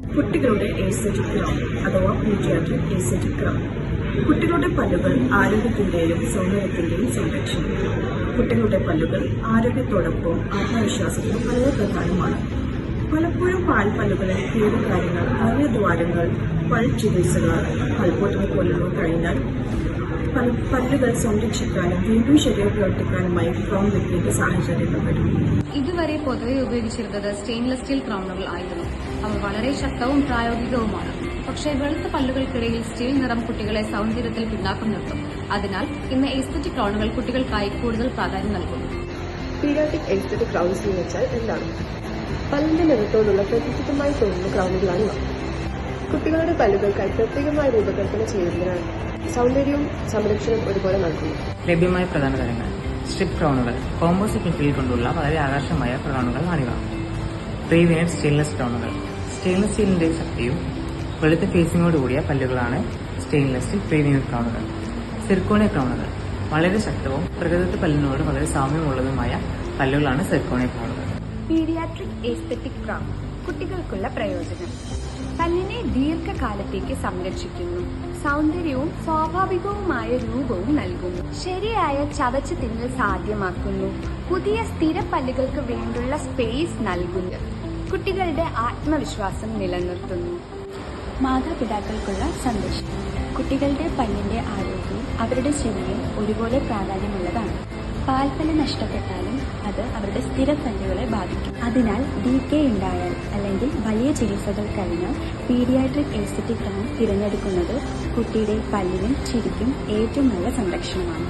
കുട്ടികളുടെ aesthetic crown അഥവാ paediatric aesthetic crown. കുട്ടികളുടെ പല്ലുകൾ ആരോഗ്യത്തിന്റെയും സൗന്ദര്യത്തിന്റെയും സംരക്ഷണം. കുട്ടികളുടെ പല്ലുകൾ ആരോഗ്യത്തോടൊപ്പം ആത്മവിശ്വാസത്തിനും വളരെ പ്രധാനമാണ്. പലപ്പോഴും പാൽപ്പല്ലുകളിൽ കാര്യങ്ങൾ, വലിയ ദ്വാരങ്ങൾ, ചികിത്സകൾ, പൽപ്പൊട്ടുകൾ പോലുള്ളവ കഴിഞ്ഞാൽ പല്ലുകൾ സംരക്ഷിക്കാനും വീണ്ടും ശരീരം പ്രവർത്തിക്കാനുമായി ക്രൗൺ വെക്കേണ്ട സാഹചര്യങ്ങൾ വരും. ഇതുവരെ പൊതുവെ ഉപയോഗിച്ചിരുന്നത് സ്റ്റെയിൻലെസ് സ്റ്റീൽ ക്രൗണുകൾ ആയിരുന്നു. അവ വളരെ ശക്തവും പ്രായോഗികവുമാണ്. പക്ഷേ വെളുത്ത പല്ലുകൾക്കിടയിൽ സ്റ്റീൽ നിറം കുട്ടികളെ സൗന്ദര്യത്തിൽ പിന്നാക്കം നിർത്തും. അതിനാൽ ഇന്ന് എസ്തെറ്റിക് ക്രൗണുകൾ കുട്ടികൾക്കായി കൂടുതൽ പ്രാധാന്യം നൽകുന്നു. പീഡിയാട്രിക് എസ്തെറ്റിക് ക്രൗൺസ് എന്ന് വെച്ചാൽ എന്താണ്? പല്ലിന്റെ നിറത്തോടുള്ള പ്രതിഷ്ഠിതമായി തോന്നുന്ന ക്രൗണുകളാണിവ. കുട്ടികളുടെ പല്ലുകൾക്കായി പ്രത്യേകമായി രൂപകൽപ്പന ചെയ്യുന്നതിനാൽ സൗന്ദര്യവും സംരക്ഷണവും ഒരുപോലെ നൽകുന്നു. ലഭ്യമായ പ്രധാന തരങ്ങൾ: സ്ട്രിപ്പ് ക്രൗണുകൾ, കോമ്പോസിറ്റ് മെറ്റീരിയൽ കൊണ്ടുള്ള വളരെ ആകർഷകമായ ക്രൗണുകൾ ആണിവ. പ്രീവിനഡ് സ്റ്റെയിൻലെസ് ക്രൗണുകൾ, സ്റ്റെയിൻലെസ് സ്റ്റീലിന്റെ ശക്തിയും വെളുത്ത ഫേസിങ്ങോടുകൂടിയ പല്ലുകളാണ് സ്റ്റെയിൻലെസ് സ്റ്റീൽ പ്രീവിനഡ് ക്രൗണുകൾ. സിർക്കോണിയ ക്രൗണുകൾ, വളരെ ശക്തവും പ്രകൃതി പല്ലിനോട് വളരെ സാമ്യമുള്ളതുമായ പല്ലുകളാണ് സിർക്കോണിയ ക്രൗണുകൾ. പീഡിയാട്രിക് എസ്തെറ്റിക് ക്രൗൺ കുട്ടികൾക്കുള്ള പ്രയോജനം: പല്ലിനെ ദീർഘകാലത്തേക്ക് സംരക്ഷിക്കുന്നു, സൗന്ദര്യവും സ്വാഭാവികവുമായ രൂപവും നൽകുന്നു, ശരിയായ ചവച്ച് തിന്നൽ സാധ്യമാക്കുന്നു, പുതിയ സ്ഥിര പല്ലുകൾക്ക് വേണ്ടുള്ള സ്പേസ് നൽകുന്നു, കുട്ടികളുടെ ആത്മവിശ്വാസം നിലനിർത്തുന്നു. മാതാപിതാക്കൾക്കുള്ള സന്ദേശം: കുട്ടികളുടെ പല്ലിന്റെ ആരോഗ്യവും അവരുടെ ശരിയും ഒരുപോലെ പ്രാധാന്യമുള്ളതാണ്. പാൽപ്പല്ല് നഷ്ടപ്പെട്ടാലും അത് അവരുടെ സ്ഥിര പല്ലുകളെ ബാധിക്കും. അതിനാൽ ഡീകേ ഉണ്ടായാൽ അല്ലെങ്കിൽ വലിയ ചികിത്സകൾ കഴിഞ്ഞാൽ പീഡിയാട്രിക് എസ്തെറ്റിക് ക്രൗൺ തിരഞ്ഞെടുക്കുന്നത് കുട്ടിയുടെ പല്ലിനും ചിരിക്കും ഏറ്റവും നല്ല സംരക്ഷണമാണ്.